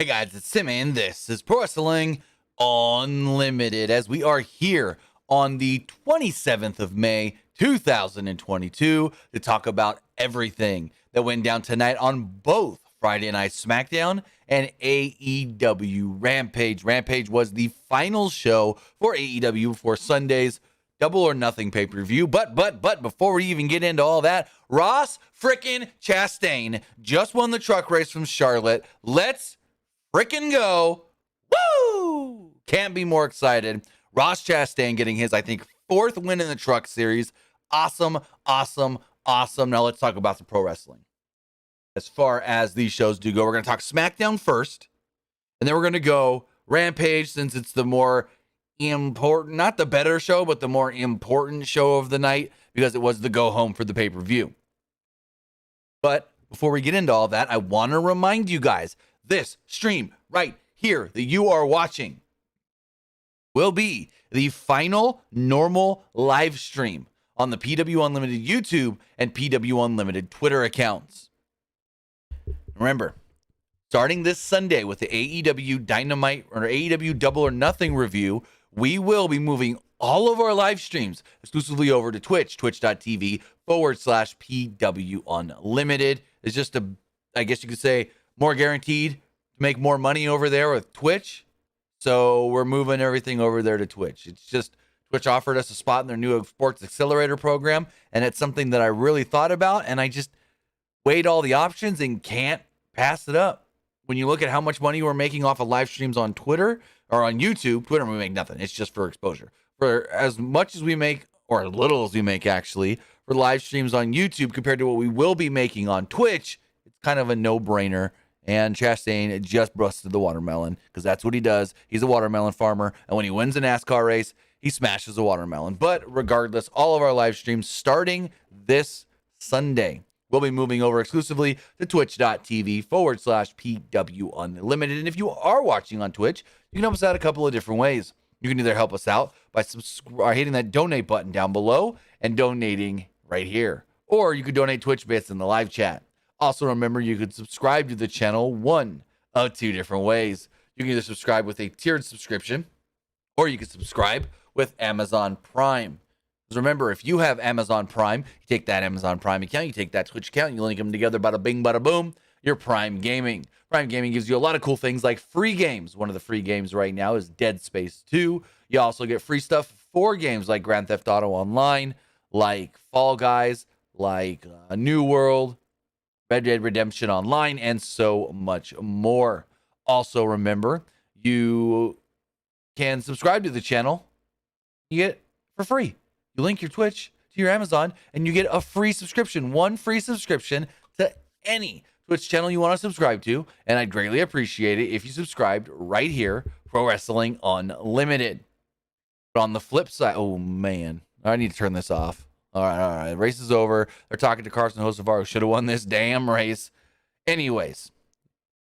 guys, it's Simmy, and this is Pro Wrestling Unlimited, as we are here on the 27th of May, 2022, to talk about everything that went down tonight on both Friday Night Smackdown and AEW Rampage. Rampage was the final show for AEW for Sunday's Double or Nothing pay-per-view. But before we even get into all that, Ross frickin' Chastain just won the truck race from Charlotte. Let's frickin' go. Woo! Can't be more excited. Ross Chastain getting his, I think, 4th win in the truck series. Awesome. Now let's talk about some pro wrestling. As far as these shows do go, we're going to talk SmackDown first, and then we're going to go Rampage, since it's the more important, not the better show, but the more important show of the night, because it was the go home for the pay-per-view. But before we get into all that, I want to remind you guys, this stream right here that you are watching will be the final normal live stream on the PW Unlimited YouTube and PW Unlimited Twitter accounts. Remember, starting this Sunday with the AEW Dynamite or AEW Double or Nothing review, we will be moving all of our live streams exclusively over to Twitch, twitch.tv/PW Unlimited. It's just I guess you could say, more guaranteed to make more money over there with Twitch. So we're moving everything over there to Twitch. It's just Twitch offered us a spot in their new Sports Accelerator program, and it's something that I really thought about, and I just weighed all the options and can't pass it up. When you look at how much money we're making off of live streams on Twitter or on YouTube, Twitter we make nothing. It's just for exposure. For as much as we make, or as little as we make actually, for live streams on YouTube compared to what we will be making on Twitch, it's kind of a no-brainer. And Chastain just busted the watermelon, because that's what he does. He's a watermelon farmer, and when he wins a NASCAR race, he smashes a watermelon. But regardless, all of our live streams starting this Sunday, we'll be moving over exclusively to twitch.tv/PW Unlimited. And if you are watching on Twitch, you can help us out a couple of different ways. You can either help us out by hitting that donate button down below and donating right here, or you could donate Twitch bits in the live chat. Also, remember, you could subscribe to the channel one of 2 different ways. You can either subscribe with a tiered subscription, or you can subscribe with Amazon Prime. Because remember, if you have Amazon Prime, you take that Amazon Prime account, you take that Twitch account, you link them together, bada bing, bada boom, you're Prime Gaming. Prime Gaming gives you a lot of cool things like free games. One of the free games right now is Dead Space 2. You also get free stuff for games like Grand Theft Auto Online, like Fall Guys, like New World, Red Dead Redemption Online, and so much more. Also, remember, you can subscribe to the channel. You get for free. You link your Twitch to your Amazon, and you get a free subscription. One free subscription to any Twitch channel you want to subscribe to, and I'd greatly appreciate it if you subscribed right here, Pro Wrestling Unlimited. But on the flip side, oh man, I need to turn this off. All right. Race is over. They're talking to Carson Hocevar, who should have won this damn race. Anyways,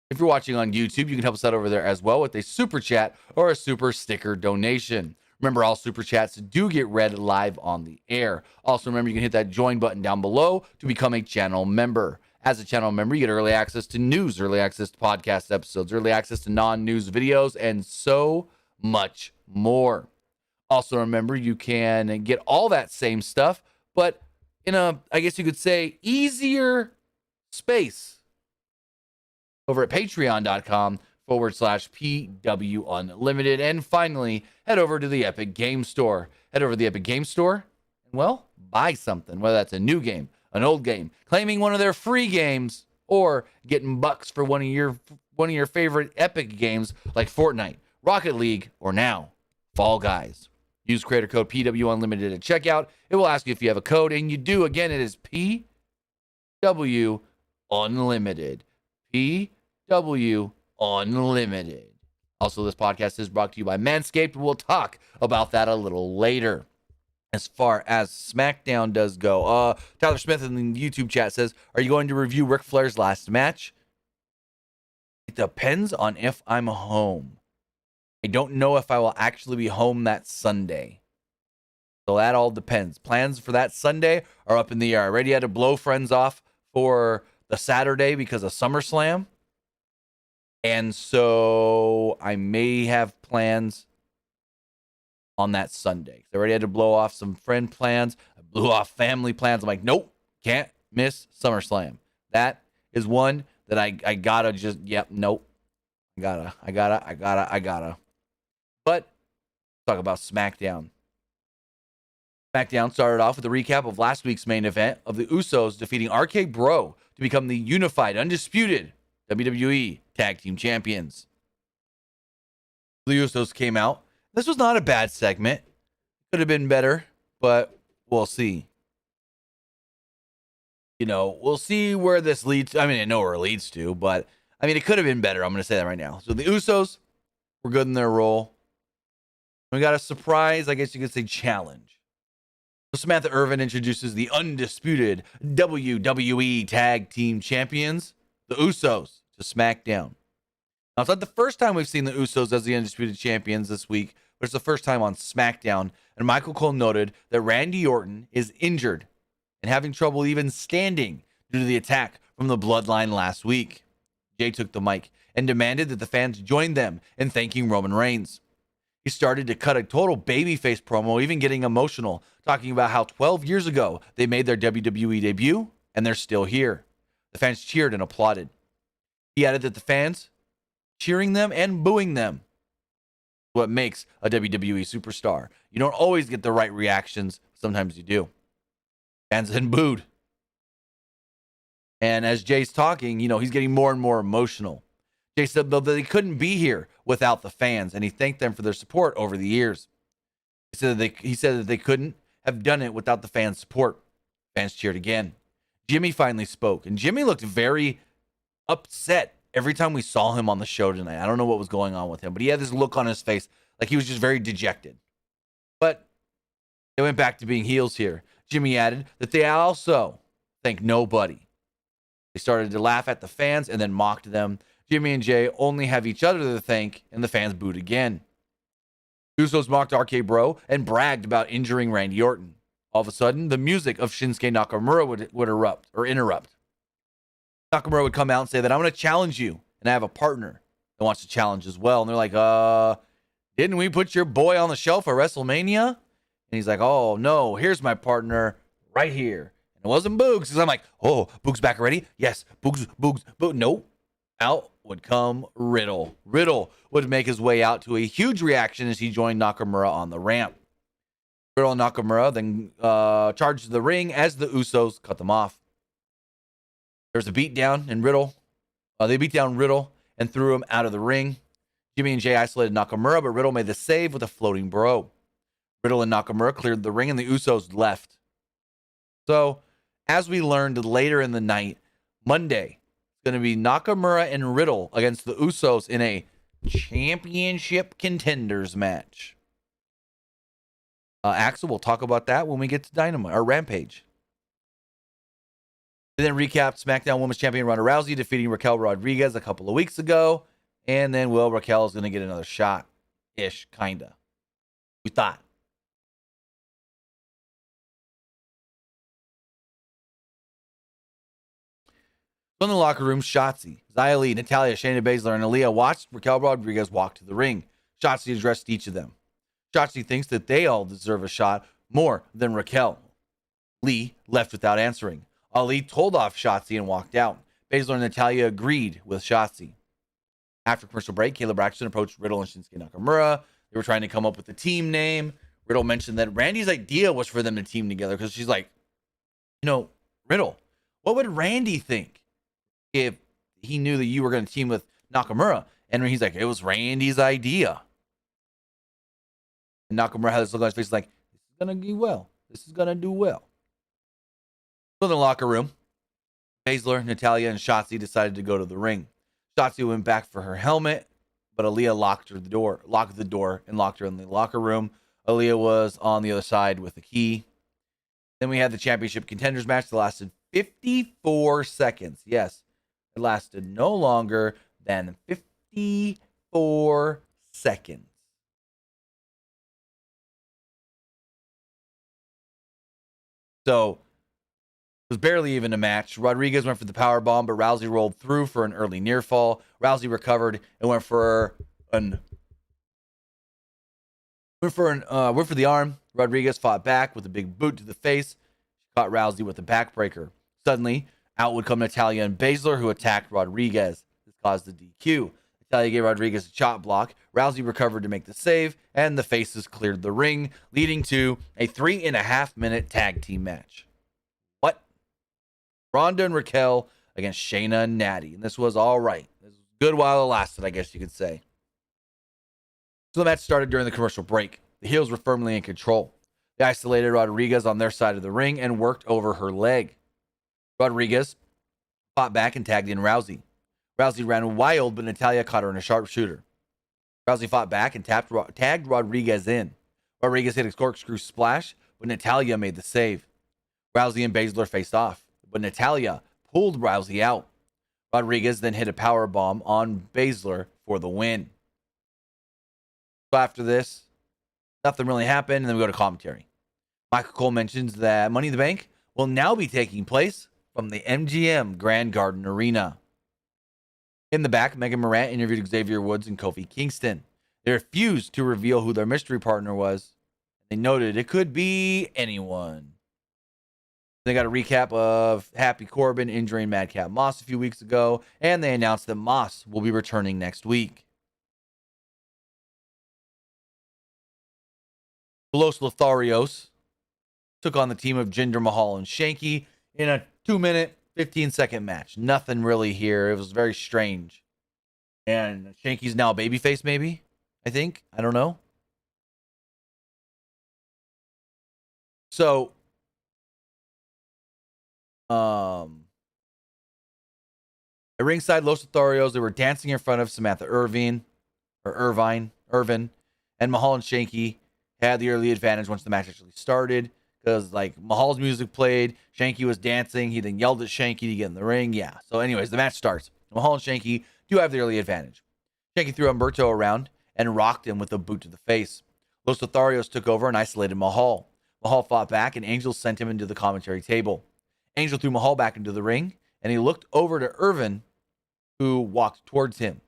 if you're watching on YouTube, you can help us out over there as well with a super chat or a super sticker donation. Remember, all super chats do get read live on the air. Also, remember, you can hit that join button down below to become a channel member. As a channel member, you get early access to news, early access to podcast episodes, early access to non-news videos, and so much more. Also, remember, you can get all that same stuff, but in a, I guess you could say, easier space over at patreon.com/PW Unlimited. And finally, head over to the Epic Game Store. Head over to the Epic Game Store and, well, buy something, whether that's a new game, an old game, claiming one of their free games, or getting bucks for one of your favorite Epic games like Fortnite, Rocket League, or now Fall Guys. Use creator code PW Unlimited at checkout. It will ask you if you have a code, and you do. Again, it is PW Unlimited. PW Unlimited. Also, this podcast is brought to you by Manscaped. We'll talk about that a little later. As far as SmackDown does go, Tyler Smith in the YouTube chat says, are you going to review Ric Flair's last match? It depends on if I'm home. I don't know if I will actually be home that Sunday. So that all depends. Plans for that Sunday are up in the air. I already had to blow friends off for the Saturday because of SummerSlam. And so I may have plans on that Sunday. I already had to blow off some friend plans. I blew off family plans. I'm like, nope, can't miss SummerSlam. That is one that I gotta just, yep, nope. I gotta. But talk about SmackDown. SmackDown started off with a recap of last week's main event of the Usos defeating RK Bro to become the unified, undisputed WWE Tag Team Champions. The Usos came out. This was not a bad segment. Could have been better, but we'll see. You know, we'll see where this leads. I mean, I know where it leads to, but I mean, it could have been better. I'm going to say that right now. So the Usos were good in their role. We got a surprise, I guess you could say, challenge. So Samantha Irving introduces the undisputed WWE Tag Team Champions, the Usos, to SmackDown. Now, it's not the first time we've seen the Usos as the undisputed champions this week, but it's the first time on SmackDown. And Michael Cole noted that Randy Orton is injured and having trouble even standing due to the attack from the Bloodline last week. Jay took the mic and demanded that the fans join them in thanking Roman Reigns. He started to cut a total babyface promo, even getting emotional, talking about how 12 years ago they made their WWE debut and they're still here. The fans cheered and applauded. He added that the fans cheering them and booing them is what makes a WWE superstar. You don't always get the right reactions. Sometimes you do. Fans then booed. And as Jay's talking, you know, he's getting more and more emotional. Jay said, though, that they couldn't be here without the fans, and he thanked them for their support over the years. He said that they couldn't have done it without the fans' support. Fans cheered again. Jimmy finally spoke, and Jimmy looked very upset every time we saw him on the show tonight. I don't know what was going on with him, but he had this look on his face like he was just very dejected. But they went back to being heels here. Jimmy added that they also thank nobody. They started to laugh at the fans and then mocked them. Jimmy and Jay only have each other to thank, and the fans booed again. Usos mocked RK Bro and bragged about injuring Randy Orton. All of a sudden, the music of Shinsuke Nakamura would interrupt. Nakamura would come out and say that I'm going to challenge you, and I have a partner that wants to challenge as well. And they're like, didn't we put your boy on the shelf for WrestleMania? And he's like, oh, no, here's my partner right here. And it wasn't Boogs, because I'm like, oh, Boogs back already? Yes, Boogs. Nope. Out would come Riddle. Riddle would make his way out to a huge reaction as he joined Nakamura on the ramp. Riddle and Nakamura then charged the ring as the Usos cut them off. There was a beatdown, and they beat down Riddle and threw him out of the ring. Jimmy and Jay isolated Nakamura, but Riddle made the save with a floating bro. Riddle and Nakamura cleared the ring, and the Usos left. So, as we learned later in the night, Monday, going to be Nakamura and Riddle against the Usos in a championship contenders match. Axel, we'll talk about that when we get to Dynamite or Rampage. We then recapped SmackDown Women's Champion Ronda Rousey defeating Raquel Rodriguez a couple of weeks ago, and then Raquel is going to get another shot-ish, kinda. We thought. In the locker room, Shotzi, Xia Li, Natalya, Shayna Baszler, and Aaliyah watched Raquel Rodriguez walk to the ring. Shotzi addressed each of them. Shotzi thinks that they all deserve a shot more than Raquel. Lee left without answering. Ali told off Shotzi and walked out. Baszler and Natalya agreed with Shotzi. After commercial break, Kayla Braxton approached Riddle and Shinsuke Nakamura. They were trying to come up with a team name. Riddle mentioned that Randy's idea was for them to team together because she's like, you know, Riddle, what would Randy think if he knew that you were going to team with Nakamura? And he's like, it was Randy's idea. And Nakamura had this look on his face like, this is going to do well. This is going to do well. So in the locker room, Baszler, Natalya, and Shotzi decided to go to the ring. Shotzi went back for her helmet, but Aaliyah locked the door, and locked her in the locker room. Aaliyah was on the other side with the key. Then we had the championship contenders match that lasted 54 seconds. Yes, it lasted no longer than 54 seconds. So was barely even a match. Rodriguez went for the power bomb, but Rousey rolled through for an early near fall. Rousey recovered and went for the arm. Rodriguez fought back with a big boot to the face. She caught Rousey with a backbreaker. Suddenly, out would come Natalya and Baszler, who attacked Rodriguez. This caused the DQ. Natalya gave Rodriguez a chop block. Rousey recovered to make the save, and the faces cleared the ring, leading to a 3.5-minute tag team match. What? Ronda and Raquel against Shayna and Natty. And this was all right. This was good while it lasted, I guess you could say. So the match started during the commercial break. The heels were firmly in control. They isolated Rodriguez on their side of the ring and worked over her leg. Rodriguez fought back and tagged in Rousey. Rousey ran wild, but Natalya caught her in a sharpshooter. Rousey fought back and tagged Rodriguez in. Rodriguez hit a corkscrew splash, but Natalya made the save. Rousey and Baszler faced off, but Natalya pulled Rousey out. Rodriguez then hit a power bomb on Baszler for the win. So after this, nothing really happened, and then we go to commentary. Michael Cole mentions that Money in the Bank will now be taking place from the MGM Grand Garden Arena. In the back, Megan Morant interviewed Xavier Woods and Kofi Kingston. They refused to reveal who their mystery partner was. They noted it could be anyone. They got a recap of Happy Corbin injuring Madcap Moss a few weeks ago, and they announced that Moss will be returning next week. Los Lotharios took on the team of Jinder Mahal and Shanky in a 2-minute, 15-second match. Nothing really here. It was very strange. And Shanky's now babyface, maybe? I think. I don't know. So, at ringside, Los Lotharios, they were dancing in front of Samantha Irving, and Mahal and Shanky had the early advantage once the match actually started. Because, Mahal's music played, Shanky was dancing, he then yelled at Shanky to get in the ring. Yeah. So, anyways, the match starts. Mahal and Shanky do have the early advantage. Shanky threw Humberto around and rocked him with a boot to the face. Los Lotharios took over and isolated Mahal. Mahal fought back, and Angel sent him into the commentary table. Angel threw Mahal back into the ring, and he looked over to Irving, who walked towards him.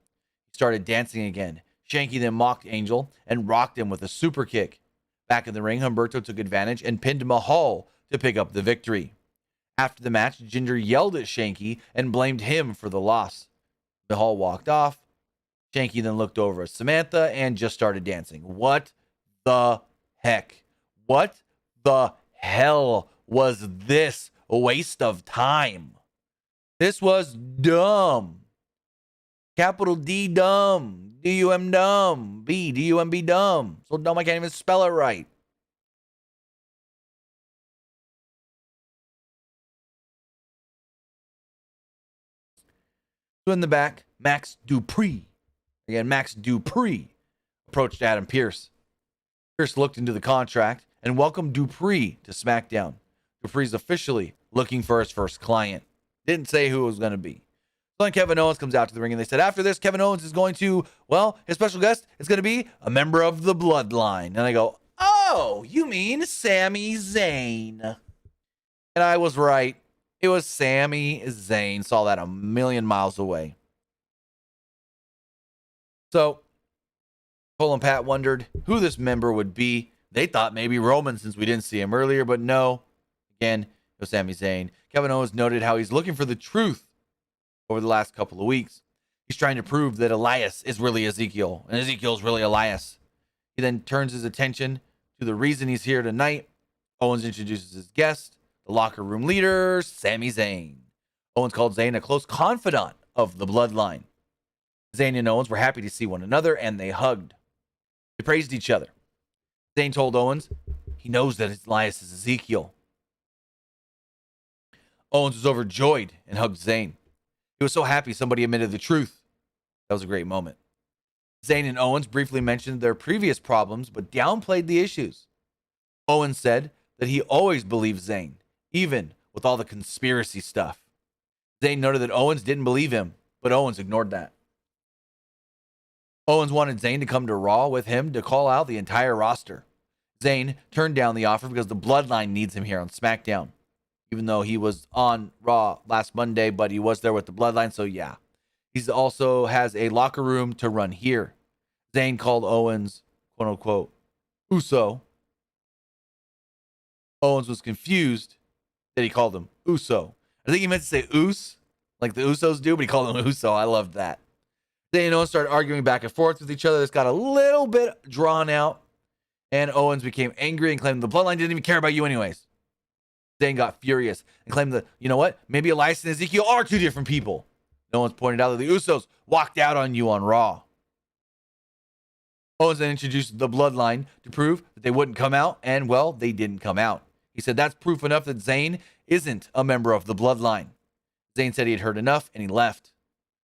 He started dancing again. Shanky then mocked Angel and rocked him with a super kick. Back in the ring, Humberto took advantage and pinned Mahal to pick up the victory. After the match, Jinder yelled at Shanky and blamed him for the loss. Mahal walked off. Shanky then looked over at Samantha and just started dancing. What the heck? What the hell was this waste of time? This was dumb. Capital D dumb. D-U-M dumb. B, D-U-M-B dumb. So dumb I can't even spell it right. So in the back, Max Dupree approached Adam Pearce. Pearce looked into the contract and welcomed Dupree to SmackDown. Dupree's officially looking for his first client. Didn't say who it was going to be. So then Kevin Owens comes out to the ring, and they said after this, Kevin Owens is going to, his special guest is going to be a member of the Bloodline. And I go, oh, you mean Sami Zayn. And I was right. It was Sami Zayn. Saw that a million miles away. So Cole and Pat wondered who this member would be. They thought maybe Roman, since we didn't see him earlier, but no. Again, it was Sami Zayn. Kevin Owens noted how he's looking for the truth over the last couple of weeks. He's trying to prove that Elias is really Ezekiel, and Ezekiel is really Elias. He then turns his attention to the reason he's here tonight. Owens introduces his guest, the locker room leader, Sami Zayn. Owens called Zayn a close confidant of the Bloodline. Zayn and Owens were happy to see one another, and they hugged. They praised each other. Zayn told Owens he knows that Elias is Ezekiel. Owens was overjoyed and hugged Zayn. He was so happy somebody admitted the truth. That was a great moment. Zayn and Owens briefly mentioned their previous problems, but downplayed the issues. Owens said that he always believed Zayn, even with all the conspiracy stuff. Zayn noted that Owens didn't believe him, but Owens ignored that. Owens wanted Zayn to come to Raw with him to call out the entire roster. Zayn turned down the offer because the Bloodline needs him here on SmackDown. even though he was on Raw last Monday, but he was there with the Bloodline. So yeah, he also has a locker room to run here. Zayn called Owens, quote unquote, Uso. Owens was confused that he called him Uso. I think he meant to say Us, like the Usos do, but he called him Uso. I loved that. Zayn and Owens started arguing back and forth with each other. This got a little bit drawn out, and Owens became angry and claimed the Bloodline didn't even care about you anyways. Zayn got furious and claimed that, you know what? Maybe Elias and Ezekiel are two different people. Owens pointed out that the Usos walked out on you on Raw. Owens then introduced the Bloodline to prove that they wouldn't come out, and, well, they didn't come out. He said that's proof enough that Zayn isn't a member of the Bloodline. Zayn said he had heard enough, and he left.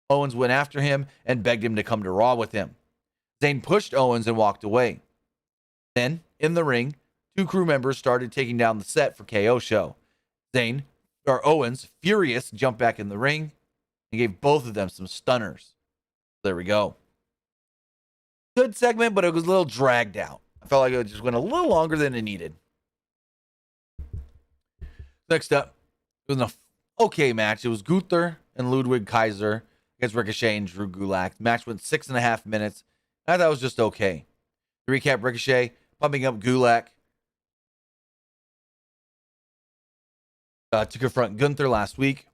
Owens went after him and begged him to come to Raw with him. Zayn pushed Owens and walked away. Then, in the ring, two crew members started taking down the set for KO show. Owens, furious, jumped back in the ring and gave both of them some stunners. There we go. Good segment, but it was a little dragged out. I felt like it just went a little longer than it needed. Next up, it was an okay match. It was Gunther and Ludwig Kaiser against Ricochet and Drew Gulak. The match went 6.5 minutes. I thought it was just okay. To recap, Ricochet pumping up Gulak to confront Gunther last week.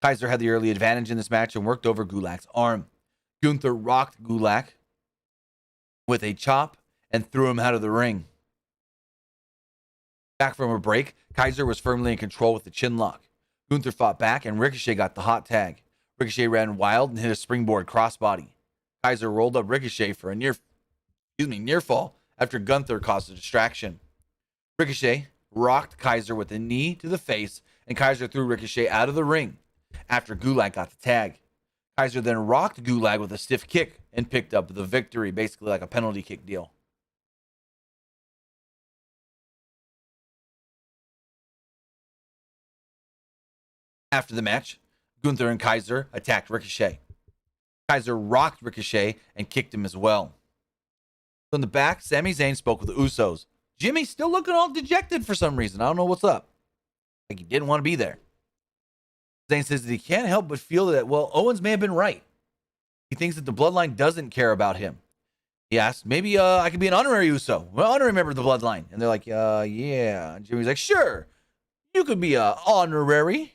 Kaiser had the early advantage in this match and worked over Gulak's arm. Gunther rocked Gulak with a chop and threw him out of the ring. Back from a break, Kaiser was firmly in control with the chin lock. Gunther fought back and Ricochet got the hot tag. Ricochet ran wild and hit a springboard crossbody. Kaiser rolled up Ricochet for a near fall after Gunther caused a distraction. Ricochet rocked Kaiser with a knee to the face, and Kaiser threw Ricochet out of the ring after Gulak got the tag. Kaiser then rocked Gulak with a stiff kick and picked up the victory, basically like a penalty kick deal. After the match, Gunther and Kaiser attacked Ricochet. Kaiser rocked Ricochet and kicked him as well. So in the back, Sami Zayn spoke with the Usos. Jimmy's still looking all dejected for some reason. I don't know what's up. Like he didn't want to be there. Zayn says that he can't help but feel that, well, Owens may have been right. He thinks that the Bloodline doesn't care about him. He asked, maybe I could be an honorary Uso. Well, honorary member of the Bloodline. And they're like, yeah. And Jimmy's like, sure. You could be a honorary.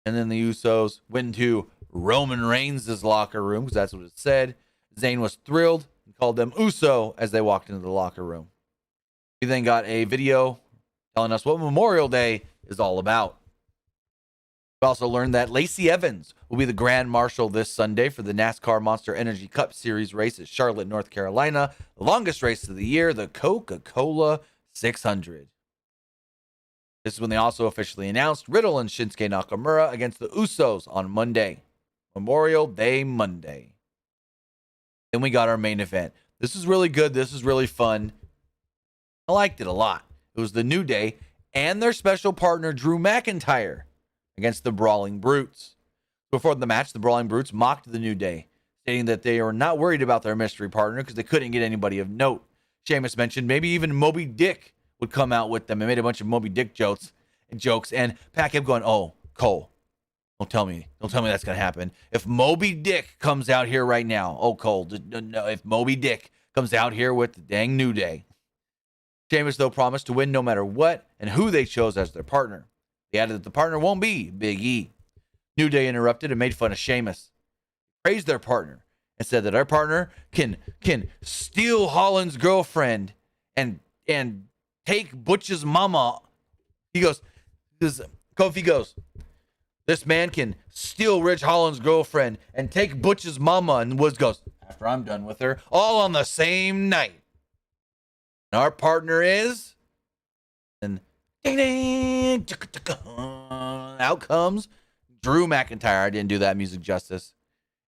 And then the Usos went to Roman Reigns' locker room, because that's what it said. Zayn was thrilled and called them Uso as they walked into the locker room. We then got a video telling us what Memorial Day is all about. We also learned that Lacey Evans will be the Grand Marshal this Sunday for the NASCAR Monster Energy Cup Series race at Charlotte, North Carolina. The longest race of the year, the Coca-Cola 600. This is when they also officially announced Riddle and Shinsuke Nakamura against the Usos on Monday. Memorial Day Monday. Then we got our main event. This is really good. This is really fun. I liked it a lot. It was the New Day and their special partner, Drew McIntyre, against the Brawling Brutes. Before the match, the Brawling Brutes mocked the New Day, stating that they were not worried about their mystery partner because they couldn't get anybody of note. Sheamus mentioned maybe even Moby Dick would come out with them and made a bunch of Moby Dick jokes, and Pat kept going, oh, Cole, don't tell me that's going to happen. If Moby Dick comes out here right now, oh, Cole, no, if Moby Dick comes out here with the dang New Day. Sheamus, though, promised to win no matter what and who they chose as their partner. They added that the partner won't be Big E. New Day interrupted and made fun of Sheamus. Praised their partner and said that our partner can steal Holland's girlfriend and take Butch's mama. Kofi goes, this man can steal Rich Holland's girlfriend and take Butch's mama. And Woods goes, after I'm done with her, all on the same night. And our partner is, and ding, ding, out comes Drew McIntyre. I didn't do that music justice.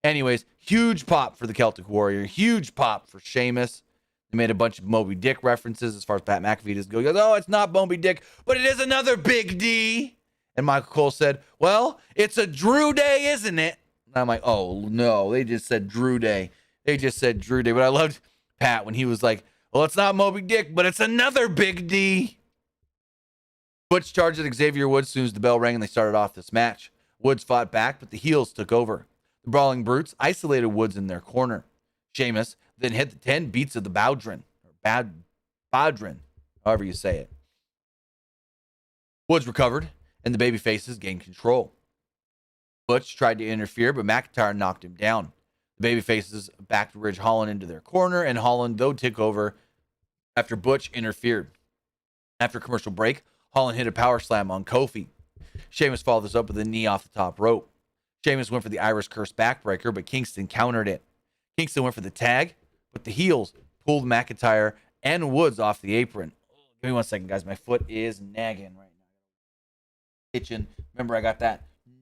Anyways, huge pop for the Celtic Warrior. Huge pop for Sheamus. They made a bunch of Moby Dick references as far as Pat McAfee goes. He goes, oh, it's not Moby Dick, but it is another Big D. And Michael Cole said, well, it's a Drew Day, isn't it? And I'm like, oh, no, they just said Drew Day. They just said Drew Day. But I loved Pat when he was like, well, it's not Moby Dick, but it's another Big D. Butch charged at Xavier Woods as soon as the bell rang and they started off this match. Woods fought back, but the heels took over. The Brawling Brutes isolated Woods in their corner. Sheamus then hit the 10 beats of the Bowdrin, or Badrin, however you say it. Woods recovered, and the babyfaces gained control. Butch tried to interfere, but McIntyre knocked him down. The babyfaces backed Ridge Holland into their corner, and Holland, though, took over after Butch interfered. After a commercial break, Holland hit a power slam on Kofi. Sheamus followed this up with a knee off the top rope. Sheamus went for the Irish Curse backbreaker, but Kingston countered it. Kingston went for the tag, but the heels pulled McIntyre and Woods off the apron. Give me 1 second, guys. My foot is nagging right now. Itching. Remember, I got that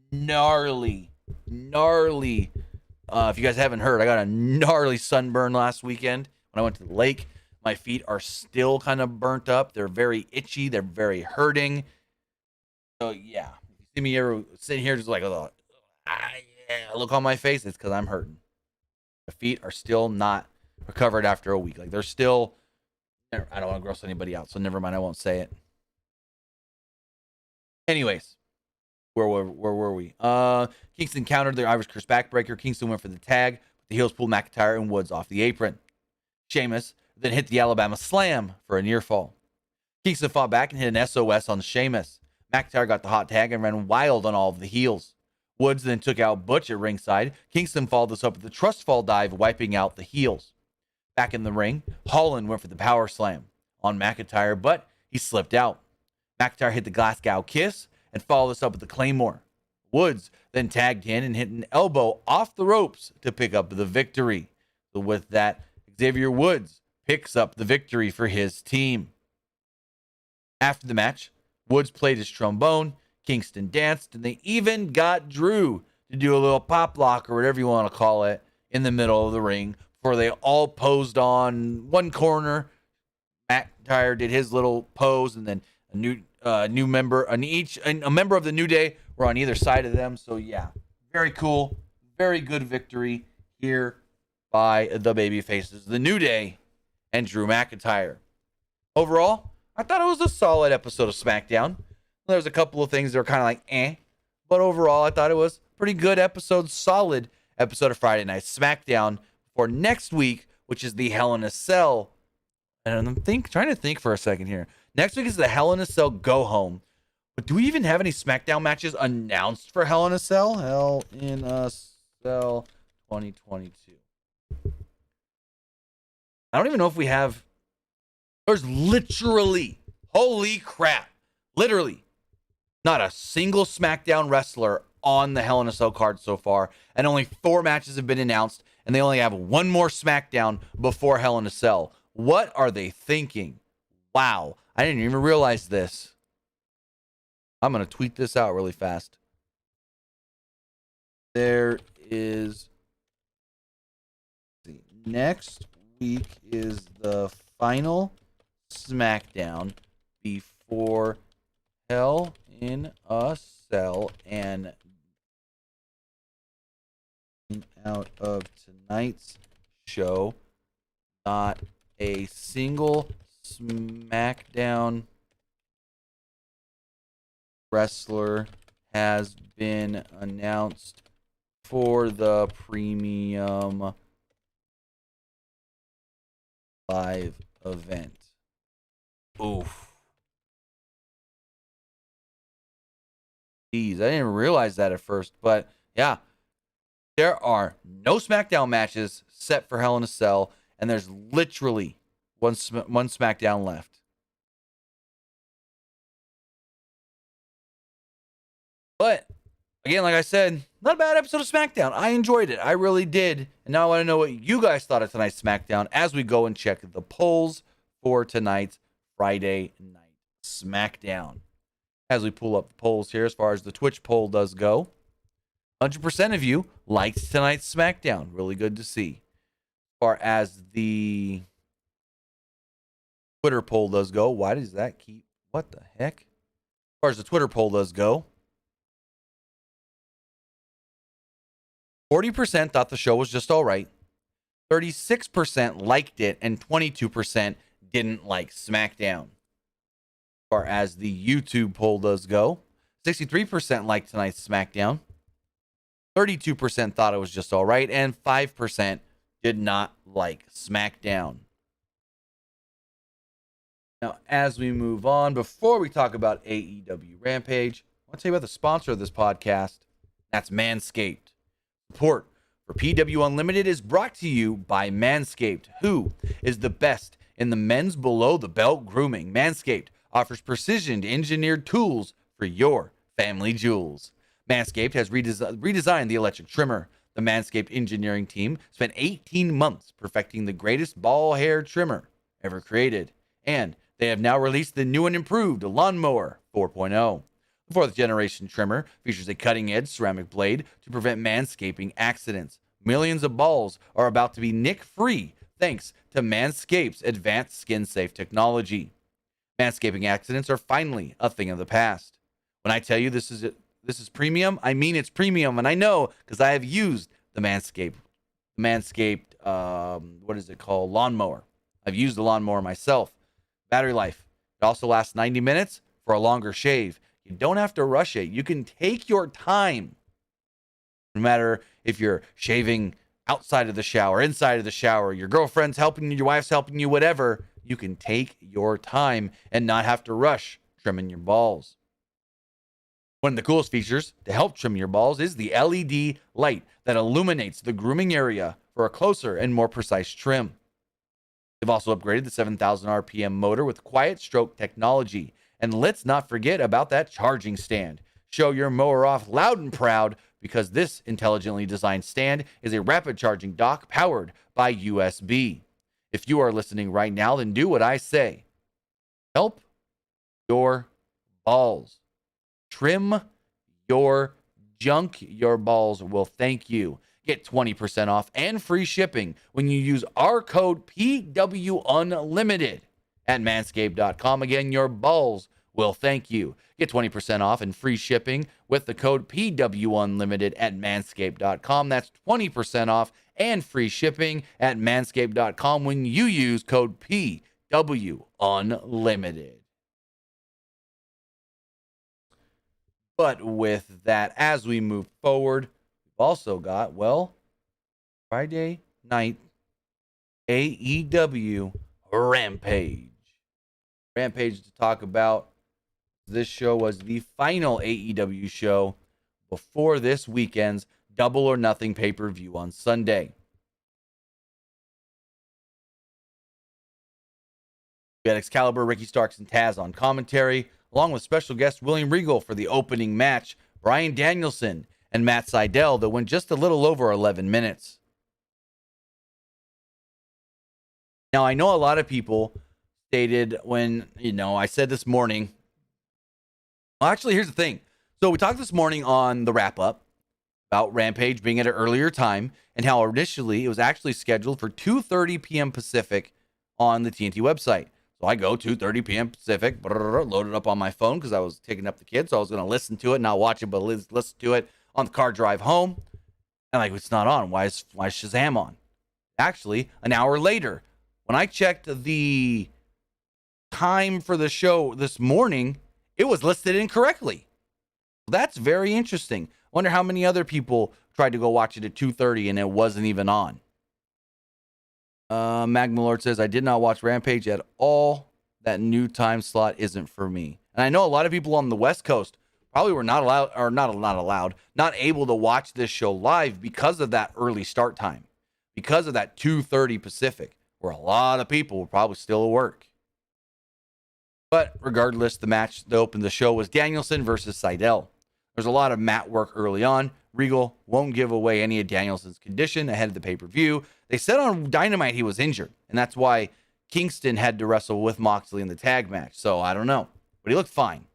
gnarly. If you guys haven't heard, I got a gnarly sunburn last weekend when I went to the lake. My feet are still kind of burnt up. They're very itchy. They're very hurting. So, yeah. If you see me ever sitting here just like, look on my face, it's because I'm hurting. My feet are still not recovered after a week. Like, they're still... I don't want to gross anybody out, so never mind. I won't say it. Anyways, where were we? Kingston countered the Irish Curse backbreaker. Kingston went for the tag. The heels pulled McIntyre and Woods off the apron. Sheamus then hit the Alabama Slam for a near fall. Kingston fought back and hit an SOS on Sheamus. McIntyre got the hot tag and ran wild on all of the heels. Woods then took out Butch at ringside. Kingston followed this up with the trust fall dive, wiping out the heels. Back in the ring, Holland went for the power slam on McIntyre, but he slipped out. McIntyre hit the Glasgow kiss and followed this up with the Claymore. Woods then tagged in and hit an elbow off the ropes to pick up the victory. So with that, Xavier Woods picks up the victory for his team. After the match, Woods played his trombone, Kingston danced, and they even got Drew to do a little pop lock or whatever you want to call it in the middle of the ring before they all posed on one corner. McIntyre did his little pose, and then a new member on each, and a member of the New Day were on either side of them. So yeah, very cool, very good victory here by the babyfaces, the New Day, and Drew McIntyre. Overall, I thought it was a solid episode of SmackDown. There's a couple of things that are kind of like but overall, I thought it was a pretty good episode, solid episode of Friday Night SmackDown for next week, which is the Hell in a Cell. And I'm trying to think for a second here. Next week is the Hell in a Cell Go Home. But do we even have any SmackDown matches announced for Hell in a Cell? Hell in a Cell 2022. I don't even know if we have. There's literally, holy crap, literally not a single SmackDown wrestler on the Hell in a Cell card so far. And only 4 matches have been announced. And they only have one more SmackDown before Hell in a Cell. What are they thinking? Wow. I didn't even realize this. I'm going to tweet this out really fast. There is... Next week is the final SmackDown before Hell in a Cell, and out of tonight's show, not a single SmackDown wrestler has been announced for the premium live event. Oof. Jeez, I didn't realize that at first, but yeah, there are no SmackDown matches set for Hell in a Cell, and there's literally one SmackDown left. But again, like I said, not a bad episode of SmackDown. I enjoyed it. I really did. And now I want to know what you guys thought of tonight's SmackDown as we go and check the polls for tonight's Friday Night SmackDown. As we pull up the polls here, as far as the Twitch poll does go, 100% of you liked tonight's SmackDown. Really good to see. As far as the Twitter poll does go, why does that keep... What the heck? As far as the Twitter poll does go, 40% thought the show was just all right. 36% liked it, and 22% didn't like SmackDown. far as the YouTube poll does go. 63% liked tonight's SmackDown. 32% thought it was just all right, and 5% did not like SmackDown. Now, as we move on, before we talk about AEW Rampage, I want to tell you about the sponsor of this podcast. That's Manscaped. Support for PW Unlimited is brought to you by Manscaped, who is the best in the men's below-the-belt grooming. Manscaped offers precision-engineered tools for your family jewels. Manscaped has redesigned the electric trimmer. The Manscaped engineering team spent 18 months perfecting the greatest ball hair trimmer ever created, and they have now released the new and improved Lawnmower 4.0. The fourth generation trimmer features a cutting-edge ceramic blade to prevent manscaping accidents. Millions of balls are about to be nick-free thanks to Manscaped's advanced skin-safe technology. Manscaping accidents are finally a thing of the past. When I tell you this is premium, I mean it's premium, and I know because I have used the Manscaped, what is it called, lawnmower. I've used the lawnmower myself. Battery life. It also lasts 90 minutes for a longer shave. You don't have to rush it. You can take your time. No matter if you're shaving outside of the shower, inside of the shower, your girlfriend's helping you, your wife's helping you, whatever, you can take your time and not have to rush trimming your balls. One of the coolest features to help trim your balls is the LED light that illuminates the grooming area for a closer and more precise trim. They've also upgraded the 7,000 RPM motor with quiet stroke technology. And let's not forget about that charging stand. Show your mower off loud and proud because this intelligently designed stand is a rapid charging dock powered by USB. If you are listening right now, then do what I say. Help your balls. Trim your junk. Your balls will thank you. Get 20% off and free shipping when you use our code PW Unlimited at manscaped.com. Again, your balls will thank you. Get 20% off and free shipping with the code PW Unlimited at manscaped.com. That's 20% off and free shipping at manscaped.com when you use code PW Unlimited. But with that, as we move forward, we've also got, Friday night AEW Rampage. Rampage to talk about. This show was the final AEW show before this weekend's Double or Nothing pay-per-view on Sunday. We had Excalibur, Ricky Starks, and Taz on commentary, along with special guest William Regal for the opening match, Bryan Danielson and Matt Seidel, that went just a little over 11 minutes. Now, I know a lot of people stated when, I said this morning. Well, actually, here's the thing. So we talked this morning on the wrap-up about Rampage being at an earlier time and how initially it was actually scheduled for 2:30 p.m. Pacific on the TNT website. So I go 2:30 p.m. Pacific, load it up on my phone because I was taking up the kids. So I was going to listen to it, not watch it, but listen to it on the car drive home. And it's not on. Why is Shazam on? Actually, an hour later, when I checked the time for the show this morning, it was listed incorrectly. That's very interesting. Wonder how many other people tried to go watch it at 2:30 and it wasn't even on. Magmalord says, I did not watch Rampage at all. That new time slot isn't for me. And I know a lot of people on the West Coast probably were not able to watch this show live because of that early start time, because of that 2:30 Pacific, where a lot of people were probably still at work. But regardless, the match that opened the show was Danielson versus Seidel. There's a lot of mat work early on. Regal won't give away any of Danielson's condition ahead of the pay-per-view. They said on Dynamite he was injured, and that's why Kingston had to wrestle with Moxley in the tag match. So I don't know, but he looked fine.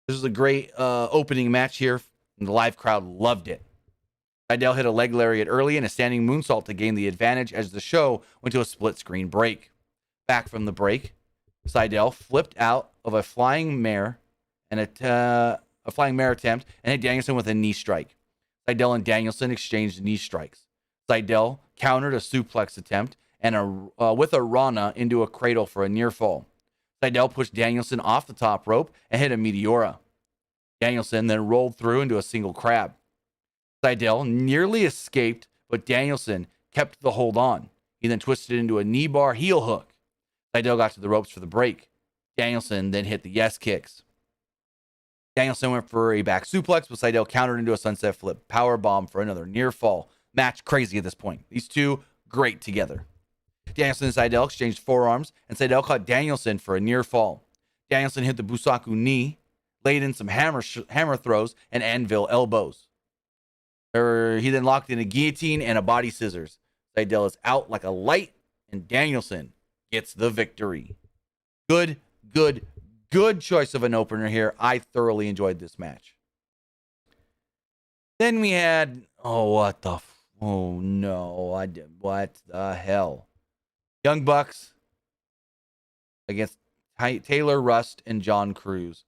This was a great opening match here, and the live crowd loved it. Seidel hit a leg lariat early and a standing moonsault to gain the advantage as the show went to a split-screen break. Back from the break, Seidel flipped out of a flying mare and a flying mare attempt and hit Danielson with a knee strike. Seidel and Danielson exchanged knee strikes. Seidel countered a suplex attempt and with a Rana into a cradle for a near fall. Seidel pushed Danielson off the top rope and hit a Meteora. Danielson then rolled through into a single crab. Seidel nearly escaped, but Danielson kept the hold on. He then twisted into a knee bar heel hook. Seidel got to the ropes for the break. Danielson then hit the yes kicks. Danielson went for a back suplex, but Seidel countered into a sunset flip power bomb for another near fall. Match crazy at this point. These two, great together. Danielson and Seidel exchanged forearms, and Seidel caught Danielson for a near fall. Danielson hit the Busaku knee, laid in some hammer throws, and anvil elbows. He then locked in a guillotine and a body scissors. Seidel is out like a light, and Danielson gets the victory. Good choice of an opener here. I thoroughly enjoyed this match. Then we had, what the hell? Young Bucks against Taylor Rust and John Cruz.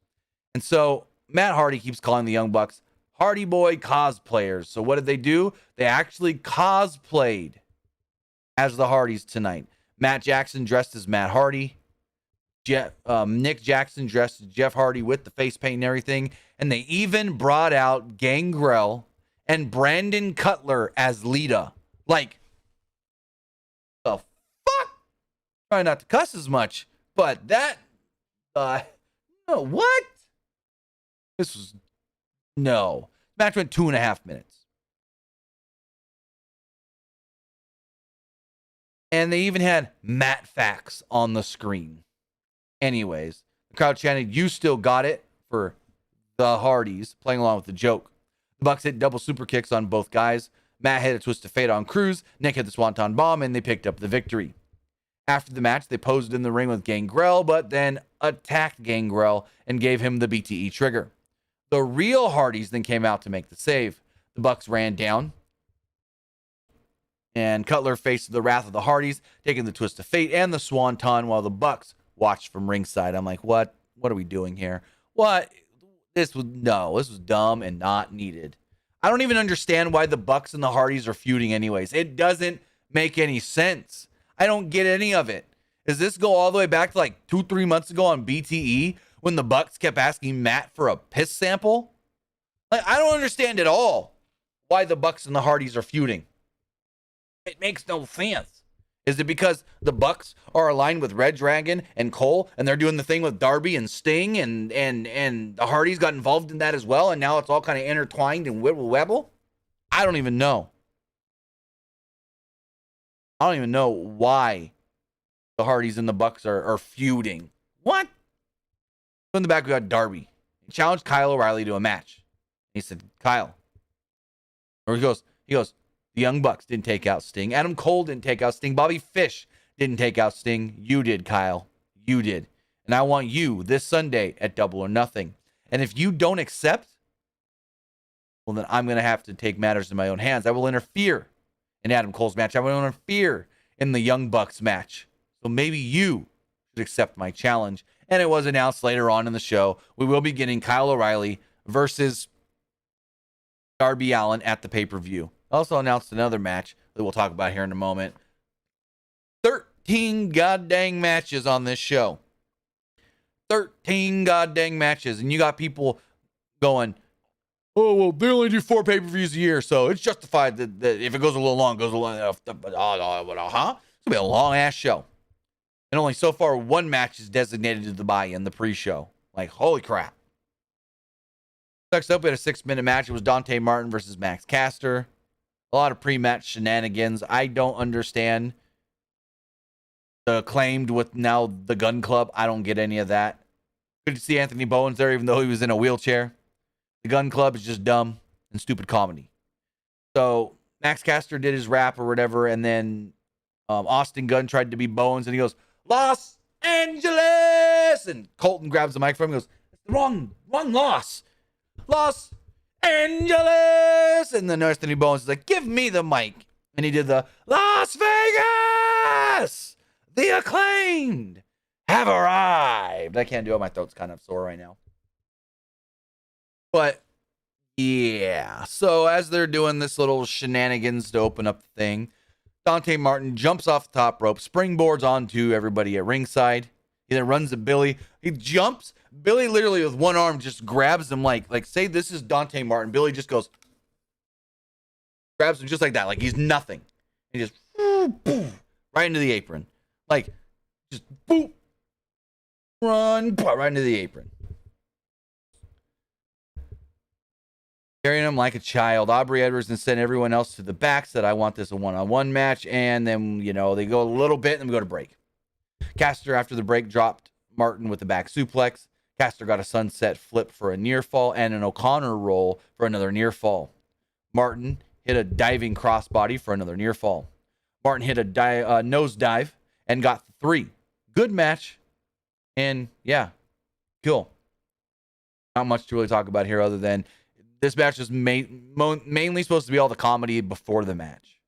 And so Matt Hardy keeps calling the Young Bucks Hardy Boy cosplayers. So what did they do? They actually cosplayed as the Hardys tonight. Matt Jackson dressed as Matt Hardy. Nick Jackson dressed as Jeff Hardy with the face paint and everything. And they even brought out Gangrel and Brandon Cutler as Lita. Like, the fuck? Try not to cuss as much, but that, what? Match went 2.5 minutes. And they even had Matt Fax on the screen. Anyways, the crowd chanted, "You still got it," for the Hardys, playing along with the joke. The Bucks hit double super kicks on both guys. Matt hit a twist of fate on Cruz. Nick hit the Swanton Bomb, and they picked up the victory. After the match, they posed in the ring with Gangrel, but then attacked Gangrel and gave him the BTE trigger. The real Hardys then came out to make the save. The Bucks ran down, and Cutler faced the wrath of the Hardys, taking the twist of fate and the Swanton, while the Bucks watched from ringside. I'm like, what are we doing here? This was dumb and not needed. I don't even understand why the Bucks and the Hardys are feuding anyways. It doesn't make any sense. I don't get any of it. Does this go all the way back to like 2-3 months ago on BTE when the Bucks kept asking Matt for a piss sample? Like, I don't understand at all why the Bucks and the Hardys are feuding. It makes no sense. Is it because the Bucks are aligned with Red Dragon and Cole, and they're doing the thing with Darby and Sting, and the Hardys got involved in that as well, and now it's all kind of intertwined and wibble-webble? I don't even know. I don't even know why the Hardys and the Bucks are feuding. What? In the back, we got Darby. He challenged Kyle O'Reilly to a match. He said, Kyle. Or he goes, the Young Bucks didn't take out Sting. Adam Cole didn't take out Sting. Bobby Fish didn't take out Sting. You did, Kyle. You did. And I want you this Sunday at Double or Nothing. And if you don't accept, well, then I'm going to have to take matters in my own hands. I will interfere in Adam Cole's match. I will interfere in the Young Bucks match. So maybe you should accept my challenge. And it was announced later on in the show, we will be getting Kyle O'Reilly versus Darby Allin at the pay-per-view. Also announced another match that we'll talk about here in a moment. 13 goddamn matches on this show. 13 goddamn matches. And you got people going, oh, well, they only do 4 pay-per-views a year, so it's justified that if it goes a little long, it goes a little, It's going to be a long-ass show. And only so far, 1 match is designated to the buy-in, the pre-show. Like, holy crap. Next up, we had a 6-minute match. It was Dante Martin versus Max Caster. A lot of pre-match shenanigans. I don't understand the claimed with now the Gun Club. I don't get any of that. Good to see Anthony Bowens there, even though he was in a wheelchair. The Gun Club is just dumb and stupid comedy. So Max Caster did his rap or whatever, and then Austin Gunn tried to be Bowens, and he goes, Los Angeles! And Colton grabs the mic from him and goes, wrong loss. Los Angeles! And then Anthony Bowens is like, give me the mic. And he did the Las Vegas! The Acclaimed have arrived. I can't do it. My throat's kind of sore right now. But, yeah. So as they're doing this little shenanigans to open up the thing, Dante Martin jumps off the top rope, springboards onto everybody at ringside. He then runs at Billy. He jumps. Billy literally with one arm just grabs him like say this is Dante Martin. Billy just goes, grabs him just like that, like he's nothing. He just boom, right into the apron. Like just boop, run right into the apron. Carrying him like a child. Aubrey Edwards and sent everyone else to the back, said, I want this a one-on-one match. And then, they go a little bit and we go to break. Caster, after the break, dropped Martin with the back suplex. Caster got a sunset flip for a near fall and an O'Connor roll for another near fall. Martin hit a diving crossbody for another near fall. Martin hit a nose dive and got 3. Good match. And, yeah, cool. Not much to really talk about here other than this match is mainly supposed to be all the comedy before the match.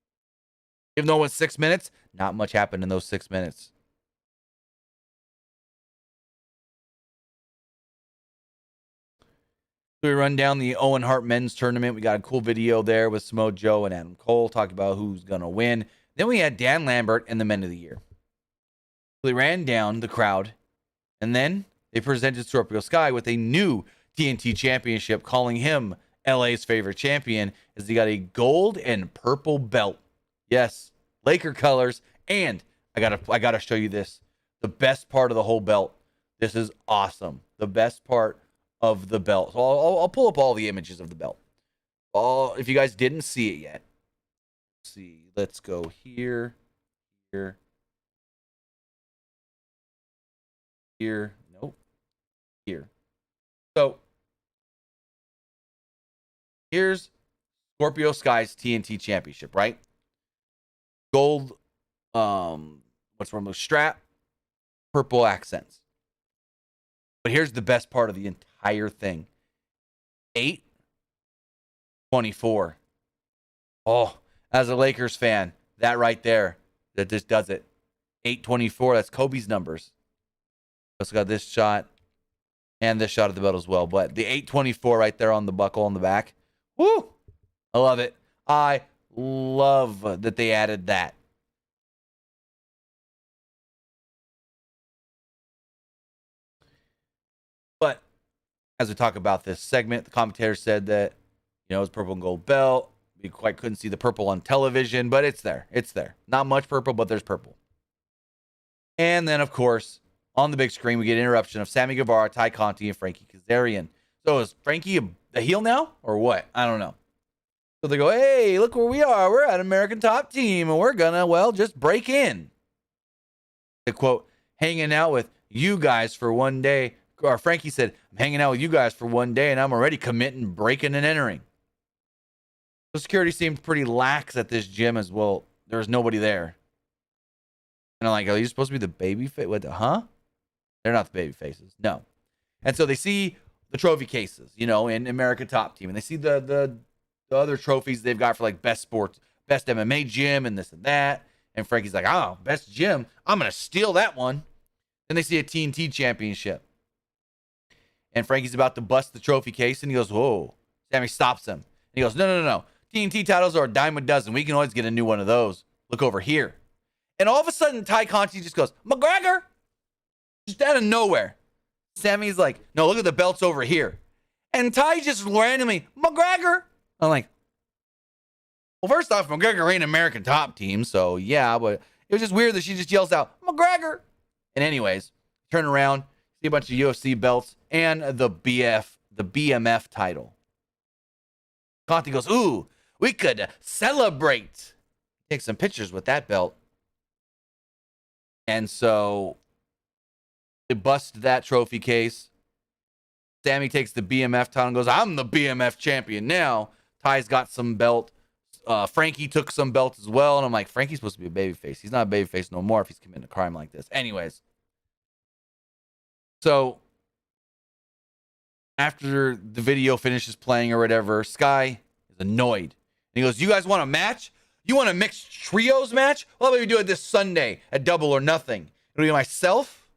Even though it was 6 minutes, not much happened in those 6 minutes. So we run down the Owen Hart men's tournament. We got a cool video there with Samoa Joe and Adam Cole talking about who's going to win. Then we had Dan Lambert and the Men of the Year. They ran down the crowd, and then they presented Scorpio Sky with a new TNT championship, calling him LA's favorite champion, as he got a gold and purple belt. Yes, Laker colors. And I gotta show you this. The best part of the whole belt. This is awesome. The best part of the belt. So I'll pull up all the images of the belt. If you guys didn't see it yet. Let's see. Let's go here. Nope. Here. So here's Scorpio Sky's TNT championship, right? Gold, what's wrong with strap, purple accents. But here's the best part of the entire thing. 8/24. Oh, as a Lakers fan, that right there, that just does it. 8/24, that's Kobe's numbers. Also got this shot and this shot of the belt as well. But the 8/24 right there on the buckle on the back. Woo! I love it. I love that they added that. But as we talk about this segment, the commentator said that, it's purple and gold belt. We quite couldn't see the purple on television, but it's there. It's there. Not much purple, but there's purple. And then, of course, on the big screen, we get an interruption of Sammy Guevara, Ty Conti, and Frankie Kazarian. So is Frankie a heel now or what? I don't know. So they go, hey, look where we are. We're at American Top Team, and we're gonna, just break in. The quote, hanging out with you guys for one day. Or Frankie said, I'm hanging out with you guys for one day, and I'm already committing, breaking, and entering. So security seemed pretty lax at this gym as well. There was nobody there. And I'm like, are you supposed to be the baby face? What the, huh? They're not the baby faces. No. And so they see the trophy cases, in America Top Team. And they see the other trophies they've got for like best sports, best MMA gym and this and that. And Frankie's like, oh, best gym. I'm going to steal that one. Then they see a TNT championship. And Frankie's about to bust the trophy case. And he goes, whoa. Sammy stops him. And he goes, no. TNT titles are a dime a dozen. We can always get a new one of those. Look over here. And all of a sudden, Ty Conti just goes, McGregor. Just out of nowhere. Sammy's like, no, look at the belts over here. And Ty just randomly, McGregor. I'm like, well, first off, McGregor ain't American Top Team, so yeah, but it was just weird that she just yells out, McGregor. And anyways, turn around, see a bunch of UFC belts and the BMF title. Conti goes, ooh, we could celebrate. Take some pictures with that belt. And so they bust that trophy case. Sammy takes the BMF title and goes, I'm the BMF champion now. Ty's got some belt. Frankie took some belt as well. And I'm like, Frankie's supposed to be a babyface. He's not a babyface no more if he's committing a crime like this. Anyways. So after the video finishes playing or whatever, Sky is annoyed. And he goes, you guys want a match? You want a mixed trios match? Well, maybe do it this Sunday at Double or Nothing. It'll be myself,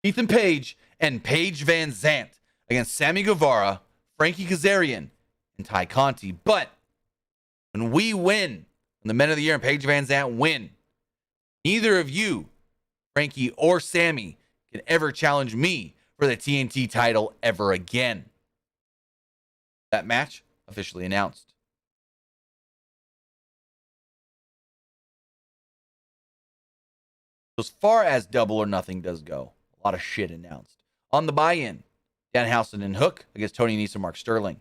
Ethan Page, and Paige Van Zant against Sammy Guevara, Frankie Kazarian, and Ty Conti. But when we win, when the Men of the Year and Paige Van Zant win, neither of you, Frankie or Sammy, can ever challenge me for the TNT title ever again. That match officially announced. As far as Double or Nothing does go, a lot of shit announced. On the buy-in, Danhausen and Hook against Tony Nese and Mark Sterling.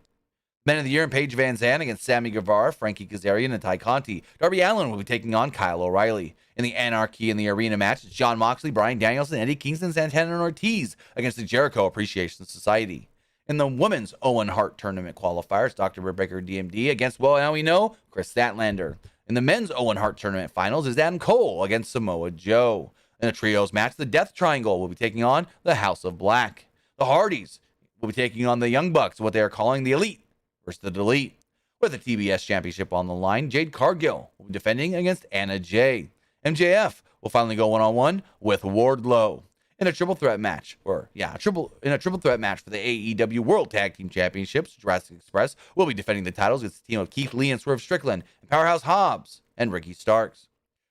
Men of the Year and Paige Van Zandt against Sammy Guevara, Frankie Kazarian, and Ty Conti. Darby Allin will be taking on Kyle O'Reilly. In the Anarchy in the Arena match, it's Jon Moxley, Bryan Danielson, Eddie Kingston, Santana, and Ortiz against the Jericho Appreciation Society. In the Women's Owen Hart Tournament qualifiers, Dr. Britt Baker DMD against, well, now we know, Chris Statlander. In the Men's Owen Hart Tournament finals is Adam Cole against Samoa Joe. In the Trios match, the Death Triangle will be taking on the House of Black. The Hardys will be taking on the Young Bucks, what they are calling the Elite versus the Delete. With the TBS Championship on the line, Jade Cargill will be defending against Anna Jay. MJF will finally go one-on-one with Wardlow. In a triple threat match, for the AEW World Tag Team Championships, Jurassic Express will be defending the titles against the team of Keith Lee and Swerve Strickland, and Powerhouse Hobbs and Ricky Starks.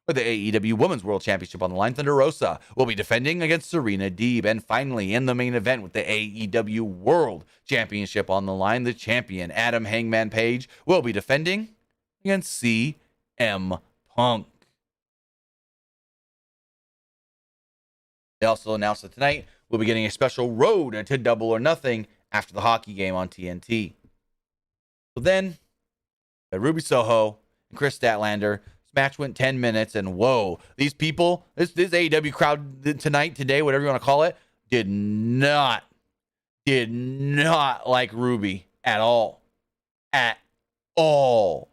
With the AEW Women's World Championship on the line, Thunder Rosa will be defending against Serena Deeb. And finally, in the main event with the AEW World Championship on the line, the champion, Adam Hangman Page, will be defending against CM Punk. They also announced that tonight we'll be getting a special road to Double or Nothing after the hockey game on TNT. So then, Ruby Soho and Chris Statlander. This match went 10 minutes, and whoa, these people, this AEW crowd today, whatever you want to call it, did not like Ruby at all. At all.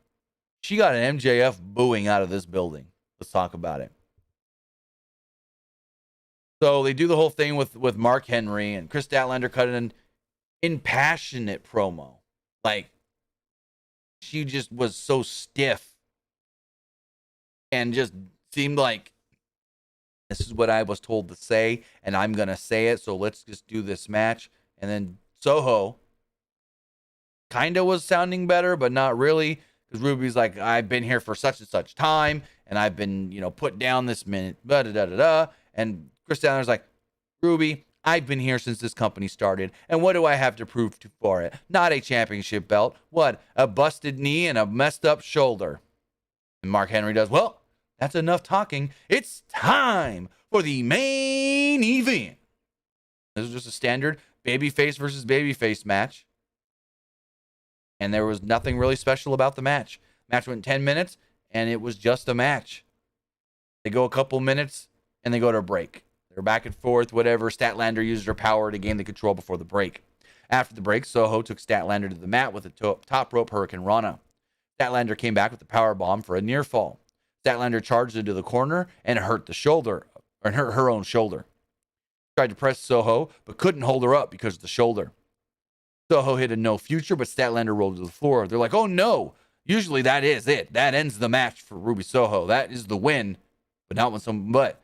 She got an MJF booing out of this building. Let's talk about it. So they do the whole thing with Mark Henry, and Chris Statlander cut an impassionate promo. Like, she just was so stiff and just seemed like, this is what I was told to say, and I'm going to say it, so let's just do this match. And then Soho kind of was sounding better, but not really, because Ruby's like, I've been here for such and such time, and I've been, put down this minute, da-da-da-da-da. And Chris Statlander's like, Ruby, I've been here since this company started, and what do I have to prove for it? Not a championship belt. What? A busted knee and a messed up shoulder. And Mark Henry does, well, that's enough talking. It's time for the main event. This is just a standard babyface versus babyface match. And there was nothing really special about the match. Match went 10 minutes, and it was just a match. They go a couple minutes, and they go to a break. They're back and forth, whatever. Statlander used her power to gain the control before the break. After the break, Soho took Statlander to the mat with a top rope Hurricane Rana. Statlander came back with the power bomb for a near fall. Statlander charged into the corner and hurt her own shoulder. Tried to press Soho, but couldn't hold her up because of the shoulder. Soho hit a no future, but Statlander rolled to the floor. They're like, oh no, usually that is it. That ends the match for Ruby Soho. That is the win, but not when Statlander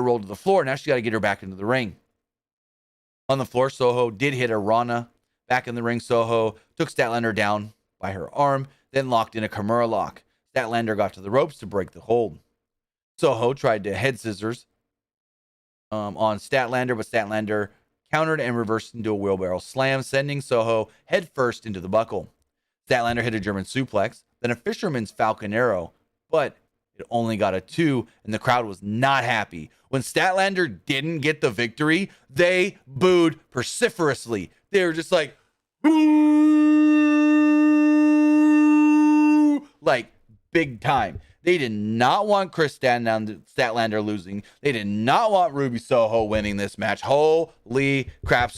rolled to the floor. Now she got to get her back into the ring. On the floor, Soho did hit a Rana. Back in the ring, Soho took Statlander down by her arm, then locked in a Kimura lock. Statlander got to the ropes to break the hold. Soho tried to head scissors on Statlander, but Statlander countered and reversed into a wheelbarrow slam, sending Soho head first into the buckle. Statlander hit a German suplex, then a fisherman's falcon arrow, but it only got a 2, and the crowd was not happy. When Statlander didn't get the victory, they booed vociferously. They were just like, boo! Like, big time. They did not want Chris Statlander losing. They did not want Ruby Soho winning this match. Holy crap.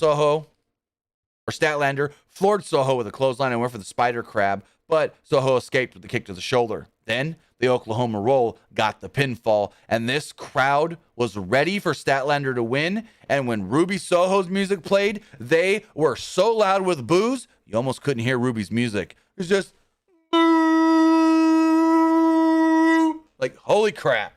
Statlander floored Soho with a clothesline and went for the spider crab, but Soho escaped with the kick to the shoulder. Then the Oklahoma Roll got the pinfall, and this crowd was ready for Statlander to win. And when Ruby Soho's music played, they were so loud with boos, you almost couldn't hear Ruby's music. It was just boo! Like, holy crap.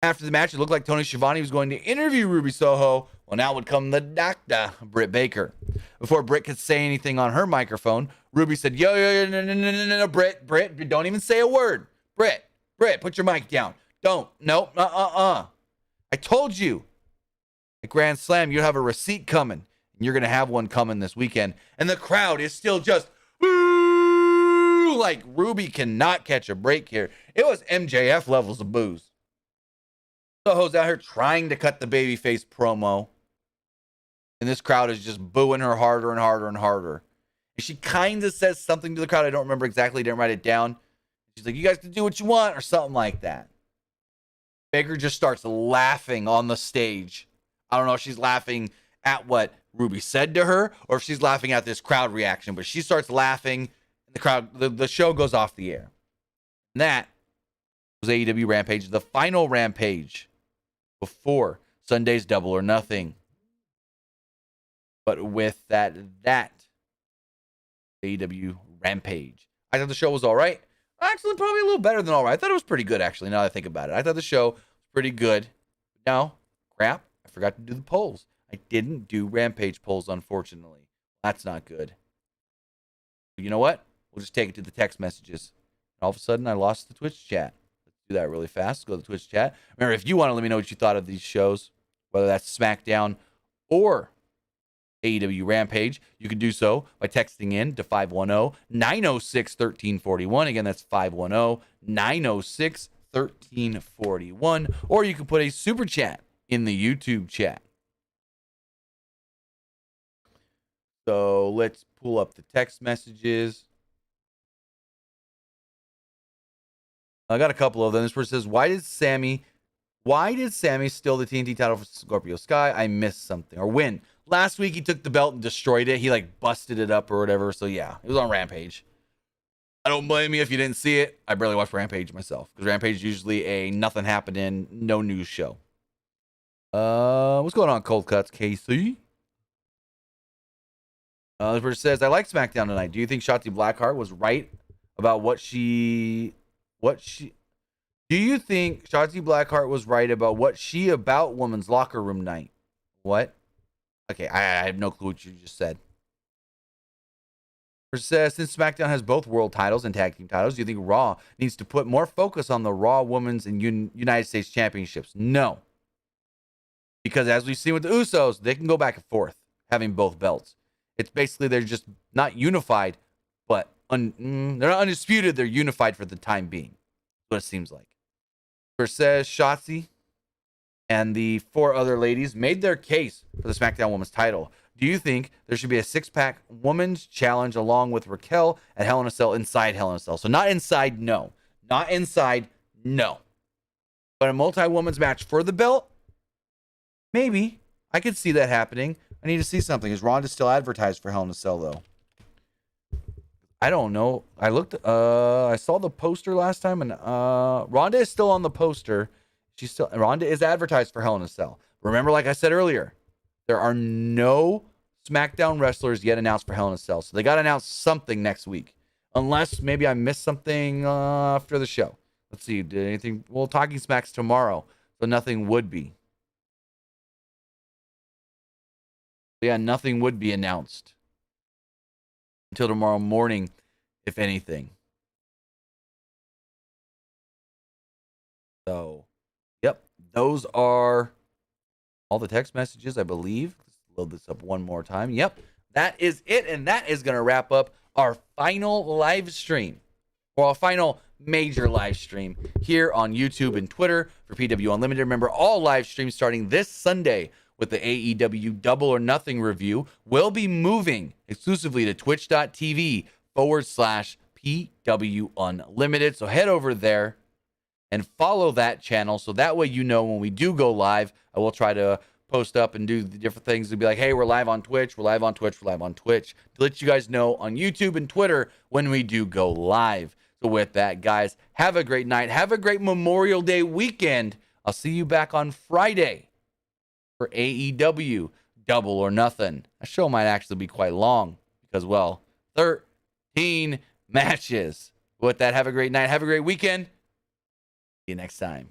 After the match, it looked like Tony Schiavone was going to interview Ruby Soho. Well, now would come the doctor, Britt Baker. Before Britt could say anything on her microphone, Ruby said, yo, no, Britt, don't even say a word. Britt, put your mic down. Don't, nope, I told you. At Grand Slam, you have a receipt coming. And you're going to have one coming this weekend. And the crowd is still just, woo! Like Ruby cannot catch a break here. It was MJF levels of booze. Soho's out here trying to cut the babyface promo. And this crowd is just booing her harder and harder and harder. And she kind of says something to the crowd. I don't remember exactly. Didn't write it down. She's like, you guys can do what you want or something like that. Baker just starts laughing on the stage. I don't know if she's laughing at what Ruby said to her or if she's laughing at this crowd reaction. But she starts laughing. And the crowd, the show goes off the air. And that was AEW Rampage, the final Rampage before Sunday's Double or Nothing. But with that AEW Rampage. I thought the show was all right. Actually, probably a little better than all right. I thought it was pretty good, actually, now that I think about it. I thought the show was pretty good. Now, crap, I forgot to do the polls. I didn't do Rampage polls, unfortunately. That's not good. But you know what? We'll just take it to the text messages. All of a sudden, I lost the Twitch chat. Let's do that really fast. Go to the Twitch chat. Remember, if you want to let me know what you thought of these shows, whether that's SmackDown or AEW Rampage, you can do so by texting in to 510-906-1341. Again, that's 510-906-1341. Or you can put a super chat in the YouTube chat. So let's pull up the text messages. I got a couple of them. This person says, why did Sammy steal the TNT title for Scorpio Sky? I missed something. Or win. Last week, he took the belt and destroyed it. He, busted it up or whatever. So, yeah, it was on Rampage. I don't blame you if you didn't see it. I barely watch Rampage myself. Because Rampage is usually a nothing happening, no news show. What's going on, Cold Cuts, KC? This person says, I like SmackDown tonight. Do you think Shotzi Blackheart was right about do you think Shotzi Blackheart was right about what she about women's locker room night? What? Okay, I have no clue what you just said. Says, since SmackDown has both world titles and tag team titles, do you think Raw needs to put more focus on the Raw Women's and United States Championships? No. Because as we've seen with the Usos, they can go back and forth having both belts. It's basically they're just not unified, but they're not undisputed. They're unified for the time being. That's what it seems like. Says, Shotzi and the 4 other ladies made their case for the SmackDown Women's title. Do you think there should be a 6-pack women's challenge along with Raquel at Hell in a Cell inside Hell in a Cell? So not inside, no. Not inside, no. But a multi-women's match for the belt? Maybe. I could see that happening. I need to see something. Is Ronda still advertised for Hell in a Cell, though? I don't know. I looked. I saw the poster last time, and Ronda is still on the poster. Ronda is advertised for Hell in a Cell. Remember, like I said earlier, there are no SmackDown wrestlers yet announced for Hell in a Cell, so they got to announce something next week. Unless maybe I missed something after the show. Let's see. Did anything? Well, Talking Smack's tomorrow, so nothing would be. Yeah, nothing would be announced until tomorrow morning, if anything. So, yep, those are all the text messages, I believe. Let's load this up one more time. Yep, that is it, and that is going to wrap up our final live stream, or our final major live stream here on YouTube and Twitter for PW Unlimited. Remember, all live streams starting this Sunday with the AEW Double or Nothing review will be moving exclusively to twitch.tv/PW Unlimited. So head over there and follow that channel. So that way, you know, when we do go live, I will try to post up and do the different things and be like, hey, we're live on Twitch, we're live on Twitch, we're live on Twitch, to let you guys know on YouTube and Twitter when we do go live. So with that, guys, have a great night. Have a great Memorial Day weekend. I'll see you back on Friday for AEW Double or Nothing. That show might actually be quite long because, well, 13 matches. With that, have a great night. Have a great weekend. See you next time.